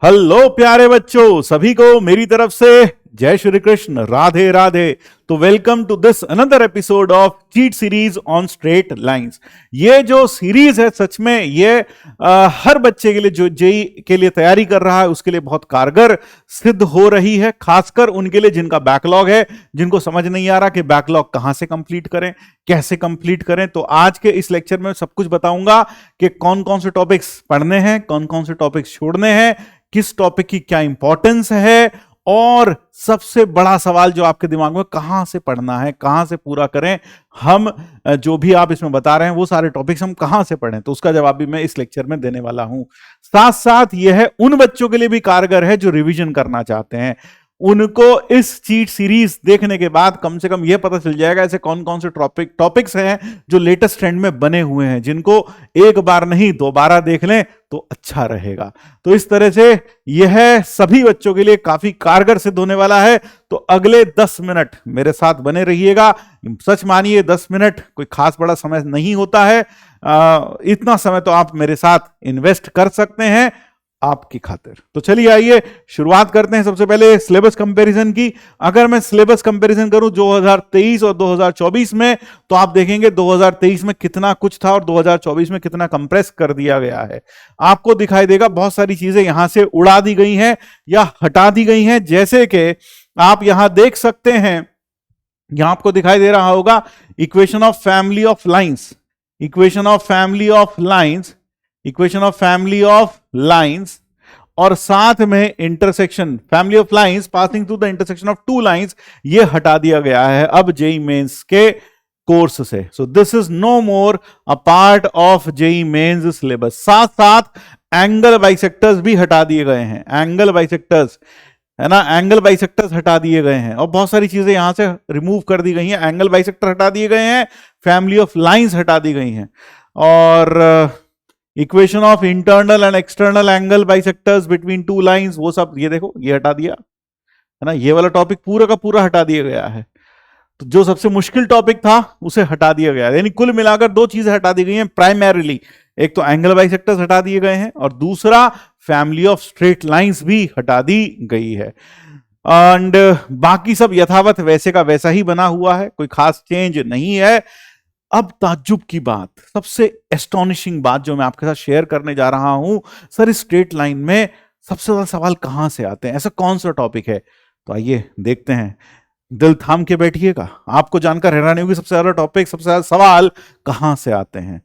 Hello प्यारे बच्चों, सभी को मेरी तरफ से जय श्री कृष्ण, राधे राधे। तो welcome to this another episode of cheat series on straight lines. ये जो सीरीज है सच में ये हर बच्चे के लिए जो जेई के लिए तैयारी कर रहा है उसके लिए बहुत कारगर सिद्ध हो रही है, खासकर उनके लिए जिनका बैकलॉग है, जिनको समझ नहीं आ रहा कि बैकलॉग कहां से कंप्लीट करें, कैसे कंप्लीट करें। तो आज के इस लेक्चर में सब कुछ बताऊंगा कि कौन कौन से टॉपिक्स पढ़ने हैं, कौन कौन से टॉपिक्स छोड़ने हैं, किस टॉपिक की क्या इंपॉर्टेंस है, और सबसे बड़ा सवाल जो आपके दिमाग में कहां से पढ़ना है, कहां से पूरा करें। हम जो भी आप इसमें बता रहे हैं वो सारे टॉपिक्स हम कहां से पढ़ें, तो उसका जवाब भी मैं इस लेक्चर में देने वाला हूं। साथ साथ यह उन बच्चों के लिए भी कारगर है जो रिवीजन करना चाहते हैं। उनको इस चीट सीरीज देखने के बाद कम से कम यह पता चल जाएगा ऐसे कौन कौन से टॉपिक्स हैं जो लेटेस्ट ट्रेंड में बने हुए हैं, जिनको एक बार नहीं दोबारा देख लें तो अच्छा रहेगा। तो इस तरह से यह सभी बच्चों के लिए काफी कारगर सिद्ध होने वाला है। तो अगले 10 मिनट मेरे साथ बने रहिएगा। सच मानिए 10 मिनट कोई खास बड़ा समय नहीं होता है। इतना समय तो आप मेरे साथ इन्वेस्ट कर सकते हैं आपकी खातिर। तो चलिए आइए शुरुआत करते हैं सबसे पहले सिलेबस कंपैरिजन की। अगर मैं सिलेबस कंपैरिजन करूं 2023 और 2024 में, तो आप देखेंगे 2023 में कितना कुछ था और 2024 में कितना कंप्रेस कर दिया गया है। आपको दिखाई देगा बहुत सारी चीजें यहां से उड़ा दी गई हैं या हटा दी गई हैं। जैसे कि आप यहां देख सकते हैं, यहां आपको दिखाई दे रहा होगा equation of family of lines, equation of family of lines, equation of family of lines, और साथ में intersection family of lines passing through the intersection of two lines, ये हटा दिया गया है अब जेई मेंस के कोर्स से। So this is no more a part of JEE mains syllabus. साथ साथ एंगल बाइसेक्टर्स भी हटा दिए गए हैं, एंगल बाइसेक्टर्स है ना, एंगल बाइसेक्टर्स हटा दिए गए हैं और बहुत सारी चीजें यहां से रिमूव कर दी गई हैं। एंगल बाइसेक्टर हटा दिए गए हैं, फैमिली ऑफ लाइंस हटा दी गई हैं, और equation of internal and external angle bisectors between two lines, वो सब ये देखो ये हटा दिया है ना। ये वाला टॉपिक पूरा का पूरा हटा दिया गया है। तो जो सबसे मुश्किल टॉपिक था उसे हटा दिया गया है। यानी कुल मिलाकर दो चीजें हटा दी गई हैं प्राइमरीली। एक तो एंगल बाइसेक्टर्स हटा दिए गए हैं और दूसरा फैमिली ऑफ स्ट्रेट लाइंस भी हटा दी गई है। एंड बाकी सब यथावत वैसे का वैसा ही बना हुआ है, कोई खास चेंज नहीं है। अब ताज्जुब की बात, सबसे एस्टॉनिशिंग बात जो मैं आपके साथ शेयर करने जा रहा हूं, सर इस स्ट्रेट लाइन में सबसे ज्यादा सवाल कहां से आते हैं, ऐसा कौन सा टॉपिक है? तो आइए देखते हैं। दिल थाम के बैठिएगा, आपको जानकर हैरानी होगी सबसे ज्यादा टॉपिक, सबसे ज्यादा सवाल कहां से आते हैं।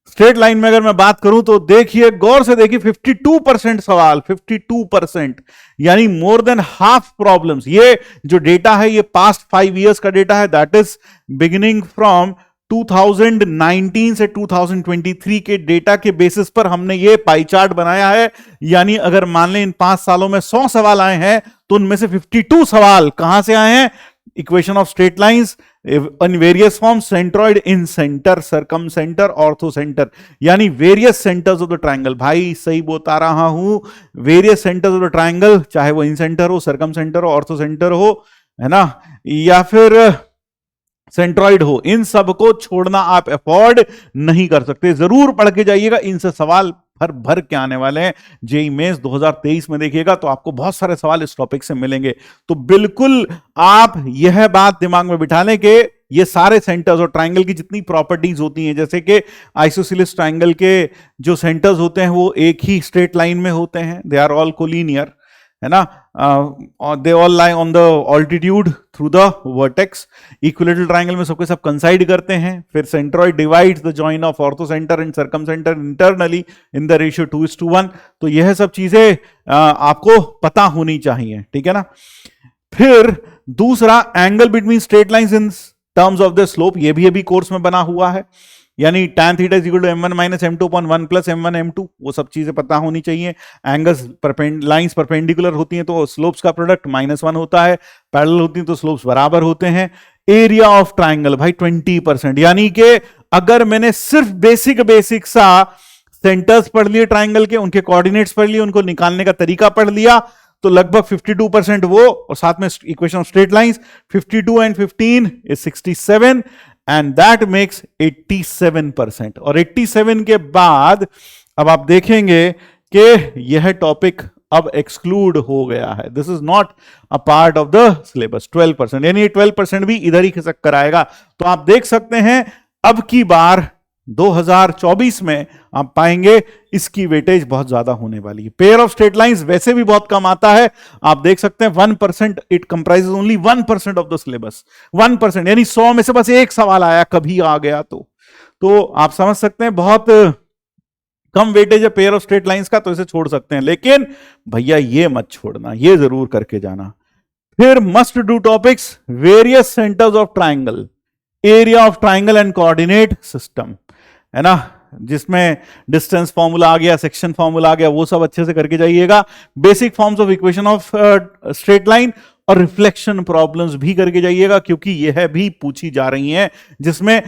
स्ट्रेट लाइन में अगर मैं बात करूं तो देखिए, गौर से देखिए, 52% सवाल, 52%, यानी मोर देन हाफ प्रॉब्लम्स। ये जो डेटा है ये पास्ट 5 इयर्स का डेटा है, दैट इज बिगिनिंग फ्रॉम 2019 से 2023 के डेटा के बेसिस पर हमने ये पाई चार्ट बनाया है। यानी अगर मान लें इन 5 सालों में 100 सवाल आए हैं तो उनमें से 52 सवाल कहां से आए हैं? Equation of straight lines in various form, centroid, incentre, circumcentre, orthocentre, यानी various centres of the triangle. भाई सही बता रहा हूं, various centres of the triangle, चाहे वो इन सेंटर हो, सरकम सेंटर हो, ऑर्थो सेंटर हो, है ना, या फिर सेंट्रॉइड हो, इन सब को छोड़ना आप अफोर्ड नहीं कर सकते। जरूर पढ़ के जाइएगा, इनसे सवाल भर भर के आने वाले हैं। जेईई मेंस 2023 में देखिएगा तो आपको बहुत सारे सवाल इस टॉपिक से मिलेंगे। तो बिल्कुल आप यह बात दिमाग में बिठा लें कि ये सारे सेंटर्स और ट्राइंगल की जितनी प्रॉपर्टीज होती हैं, जैसे कि आइसोसेलेस ट्राइंगल के जो सेंटर्स होते हैं वो एक ही स्ट्रेट लाइन में होते हैं, दे आर ऑल कोलिनियर, है ना, they all lie on the altitude through the vertex. Equilateral triangle में सबके सब कंसाइड करते हैं। फिर centroid divides the join of orthocentre and circumcentre internally in the ratio 2:1। तो यह सब चीजें आपको पता होनी चाहिए, ठीक है ना। फिर दूसरा, angle between straight lines in terms of the slope, ये भी अभी कोर्स में बना हुआ है। यानी tan theta is equal to m1 minus m2 upon 1 plus m1 m2, वो सब चीजें पता होनी चाहिए। एंगल्स लाइंस परपेंडिकुलर होती हैं तो स्लोप्स का प्रोडक्ट -1 होता है, पैरेलल होती हैं तो स्लोप्स बराबर होते हैं। एरिया ऑफ ट्राइंगल भाई 20%, यानी कि अगर मैंने सिर्फ बेसिक सा सेंटर्स पढ़ लिए ट्राइंगल के, उनके कोऑर्डिनेट्स पढ़ लिए, उनको निकालने का तरीका पढ़ लिया, तो लगभग 52% वो, और साथ में equation of straight lines 52 and 15 is 67 and that makes 87%। और 87 के बाद अब आप देखेंगे कि यह टॉपिक अब एक्सक्लूड हो गया है, this is not a part of the syllabus. 12%, यानी 12% भी इधर ही खिसक कर आएगा। तो आप देख सकते हैं अब की बार 2024 में आप पाएंगे इसकी वेटेज बहुत ज्यादा होने वाली है। पेयर ऑफ स्ट्रेट लाइंस वैसे भी बहुत कम आता है, आप देख सकते हैं 1%, it comprises only 1% of the syllabus. 1%, यानी 100 में से बस एक सवाल आया, कभी आ गया तो आप समझ सकते हैं बहुत कम वेटेज है पेयर ऑफ स्ट्रेट लाइंस का, तो इसे छोड़ सकते हैं। लेकिन भैया ये मत छोड़ना, ये जरूर करके जाना। फिर must do topics, various centres of triangle, area of triangle and coordinate system, है ना, जिसमें डिस्टेंस फॉर्मूला आ गया, सेक्शन फॉर्मूला आ गया, वो सब अच्छे से करके जाइएगा। Basic forms of equation of straight line और रिफ्लेक्शन प्रॉब्लम्स भी करके जाइएगा, क्योंकि यह भी पूछी जा रही हैं, जिसमें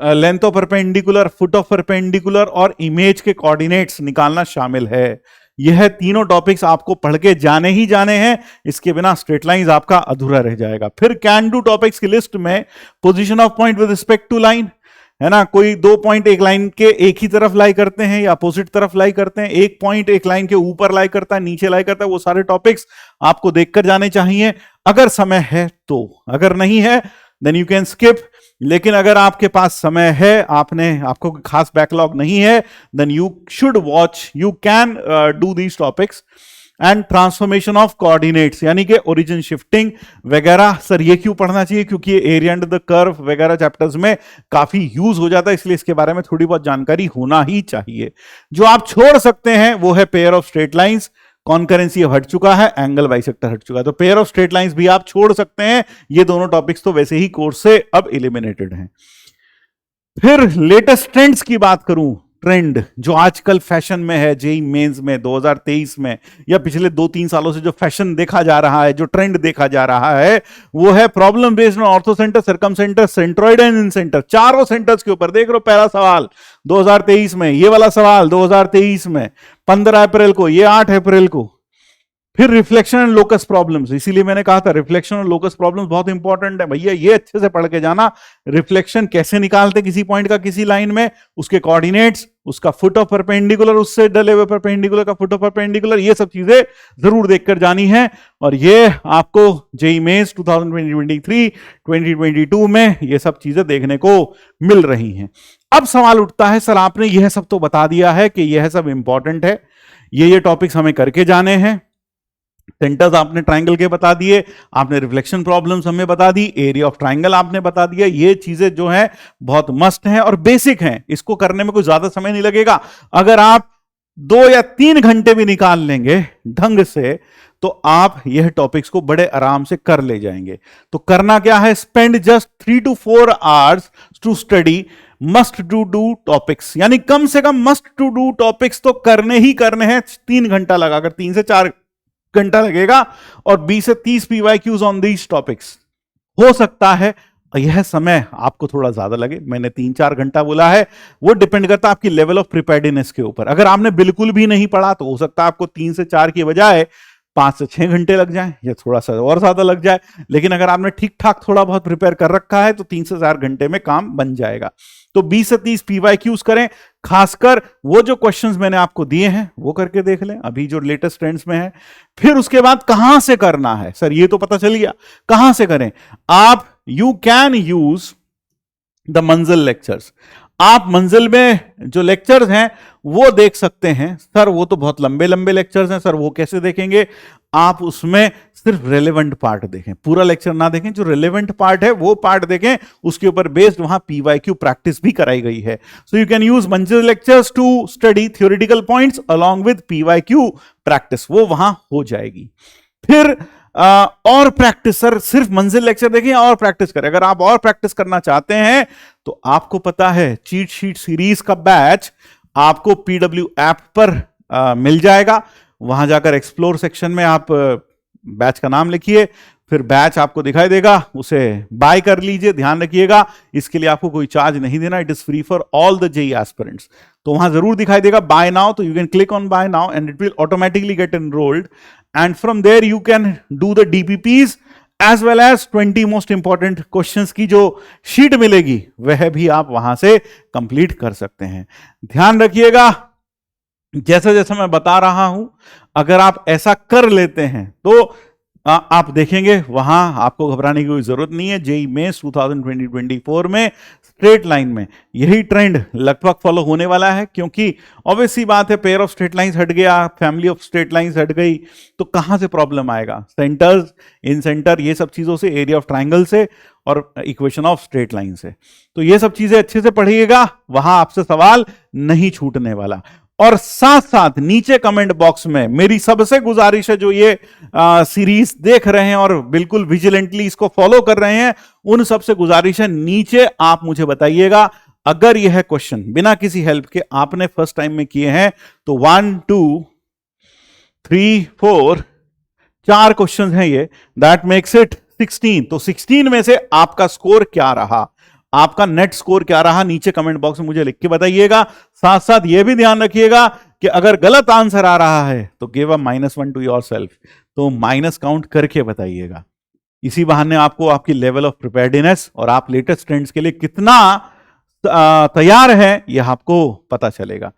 length of perpendicular, foot of perpendicular और इमेज के कोऑर्डिनेट्स निकालना शामिल है। यह तीनों टॉपिक्स आपको पढ़ के जाने ही जाने हैं, इसके बिना स्ट्रेट लाइंस आपका अधूरा रह जाएगा। फिर कैन डू टॉपिक्स की लिस्ट में position of point with respect to line, है ना, कोई दो पॉइंट एक लाइन के एक ही तरफ लाई करते हैं या अपोजिट तरफ लाई करते हैं, एक पॉइंट एक लाइन के ऊपर लाई करता है, नीचे लाई करता है, वो सारे टॉपिक्स आपको देखकर जाने चाहिए अगर समय है तो। अगर नहीं है देन यू कैन स्किप, लेकिन अगर आपके पास समय है, आपको खास बैकलॉग नहीं है, then you should watch, you can do these topics. And transformation of coordinates, यानी कि ओरिजिन शिफ्टिंग वगैरह। सर ये क्यों पढ़ना चाहिए? क्योंकि ये एरिया अंडर द कर्व वगैरह चैप्टर्स में काफी यूज हो जाता है, इसलिए इसके बारे में थोड़ी बहुत जानकारी होना ही चाहिए। जो आप छोड़ सकते हैं वो है pair of straight lines, concurrency हट चुका है, एंगल बाइसेक्टर हट चुका है, तो पेयर ऑफ स्ट्रेट लाइंस भी आप छोड़ सकते हैं। ये दोनों टॉपिक्स तो वैसे ही कोर्स से अब एलिमिनेटेड हैं। फिर लेटेस्ट ट्रेंड्स की बात करूं, ट्रेंड जो आजकल फैशन में है, जेई मेंस में 2023 में या पिछले 2-3 सालों से जो फैशन देखा जा रहा है, जो ट्रेंड देखा जा रहा है, वो है problem based on ortho centre, circum centre, centroid and in centre. चारों सेंटर्स के ऊपर देख लो। पहला सवाल 2023 में, ये वाला सवाल 2023 में, 15 अप्रैल को, ये 8 अप्रैल को। फिर रिफ्लेक्शन एंड लोकस प्रॉब्लम्स, इसीलिए मैंने कहा था रिफ्लेक्शन और लोकस प्रॉब्लम्स बहुत इंपॉर्टेंट है भैया, ये अच्छे से पढ़ के जाना। रिफ्लेक्शन कैसे निकालते किसी पॉइंट का किसी लाइन में, उसके कोऑर्डिनेट्स, उसका फुट ऑफ परपेंडिकुलर, उससे डले हुए परपेंडिकुलर का फुट ऑफ परपेंडिकुलर, ये सब चीजें जरूर देखकर जानी है। और ये आपको जेईई मेंस 2023 2022 में ये सब चीजें देखने को मिल रही हैं। अब सवाल उठता है, सर आपने यह सब तो बता दिया है कि यह सब इंपॉर्टेंट है, ये टॉपिक्स हमें करके जाने हैं, सेंटर्स आपने ट्राइंगल के बता दिए, आपने रिफ्लेक्शन प्रॉब्लम्स हमें बता दी, एरिया ऑफ ट्राइंगल आपने बता दिया, ये चीजें जो है बहुत मस्ट हैं और बेसिक हैं, इसको करने में कोई ज्यादा समय नहीं लगेगा। अगर आप 2 या 3 घंटे भी निकाल लेंगे ढंग से, तो आप यह टॉपिक्स को बड़े आराम से कर ले जाएंगे। तो करना क्या है, spend just 3 to 4 hours to study must to do topics, यानी कम से कम मस्ट टू डू टॉपिक्स तो करने ही करने हैं। 3 घंटा लगाकर, 3 से 4 घंटा लगेगा, और 20 से 30 पीवाईक्यूज ऑन दीज टॉपिक्स। हो सकता है यह समय आपको थोड़ा ज्यादा लगे, मैंने 3-4 घंटा बोला है, वो डिपेंड करता है आपकी लेवल ऑफ प्रिपेयर्डनेस के ऊपर। अगर आपने बिल्कुल भी नहीं पढ़ा तो हो सकता है आपको 3 से 4 की बजाय 5 से 6 घंटे लग जाए, या थोड़ा सा और ज्यादा लग जाए। लेकिन अगर आपने ठीक ठाक थोड़ा बहुत प्रिपेयर कर रखा है तो 3 से 4 घंटे में काम बन जाएगा। तो 20 से 30 पीवाईक्यूज करें, खासकर वो जो क्वेश्चंस मैंने आपको दिए हैं वो करके देख लें, अभी जो लेटेस्ट ट्रेंड्स में है। फिर उसके बाद कहां से करना है, सर ये तो पता चल गया, कहां से करें आप? यू कैन यूज द मंजिल लेक्चर्स। आप मंजिल में जो लेक्चर्स हैं वो देख सकते हैं। सर वो तो बहुत लंबे लंबे लेक्चर्स हैं, सर वो कैसे देखेंगे? आप उसमें सिर्फ रेलेवेंट पार्ट देखें, पूरा लेक्चर ना देखें, जो रेलेवेंट पार्ट है वो पार्ट देखें, उसके ऊपर बेस्ड वहां पीवाईक्यू प्रैक्टिस भी कराई गई है। So you can use Manzil lectures to study theoretical points along with PYQ practice, वो वहां हो जाएगी। फिर और प्रैक्टिस, सर सिर्फ मंजिल लेक्चर देखें और प्रैक्टिस करें। अगर आप और प्रैक्टिस करना चाहते हैं तो आपको पता है चीट शीट सीरीज का बैच आपको पीडब्ल्यू ऐप पर मिल जाएगा। वहां जाकर एक्सप्लोर सेक्शन में आप बैच का नाम लिखिए, फिर बैच आपको दिखाई देगा, उसे बाय कर लीजिए। ध्यान रखिएगा इसके लिए आपको कोई चार्ज नहीं देना, it is free for all the JEE aspirants. तो वहां जरूर दिखाई देगा बाय नाउ, तो you can click on buy now and it will automatically get enrolled, and from there you can do the DPPs as well as 20 most important questions की जो sheet मिलेगी वह भी आप वहां से कंप्लीट कर सकते हैं। ध्यान रखिएगा जैसे जैसे मैं बता रहा हूं, अगर आप ऐसा कर लेते हैं तो आप देखेंगे वहां आपको घबराने की कोई जरूरत नहीं है। जेई मेंस 2024 में स्ट्रेट लाइन में यही ट्रेंड लगभग फॉलो होने वाला है, क्योंकि ऑब्वियस सी बात है, पेयर ऑफ स्ट्रेट लाइंस हट गया, फैमिली ऑफ स्ट्रेट लाइंस हट गई, तो कहां से प्रॉब्लम आएगा? सेंटर्स, इन सेंटर, ये सब चीजों से, एरिया ऑफ ट्राइंगल से और इक्वेशन ऑफ स्ट्रेट लाइन से। तो ये सब चीजें अच्छे से पढ़िएगा, वहां आपसे सवाल नहीं छूटने वाला। और साथ साथ नीचे कमेंट बॉक्स में मेरी सबसे गुजारिश है, जो ये सीरीज देख रहे हैं और बिल्कुल विजिलेंटली इसको फॉलो कर रहे हैं, उन सबसे गुजारिश है, नीचे आप मुझे बताइएगा अगर यह क्वेश्चन बिना किसी हेल्प के आपने फर्स्ट टाइम में किए हैं तो 1 2 3 4 4 क्वेश्चन हैं ये, दैट मेक्स इट 16। तो 16 में से आपका स्कोर क्या रहा, आपका नेट स्कोर क्या रहा, नीचे कमेंट बॉक्स में मुझे लिख के बताइएगा। साथ साथ यह भी ध्यान रखिएगा कि अगर गलत आंसर आ रहा है तो गिव अ -1 टू योरसेल्फ, तो माइनस काउंट करके बताइएगा। इसी बहाने आपको आपकी लेवल ऑफ प्रिपेयर्डनेस और आप लेटेस्ट ट्रेंड्स के लिए कितना तैयार है यह आपको पता चलेगा।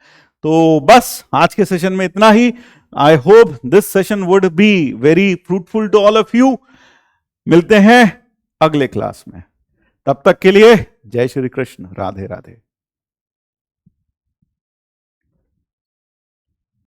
तो बस आज के सेशन में इतना ही। I hope this session would be very fruitful to all of you. मिलते हैं अगले क्लास में, तब तक के लिए जय श्री कृष्ण, राधे राधे।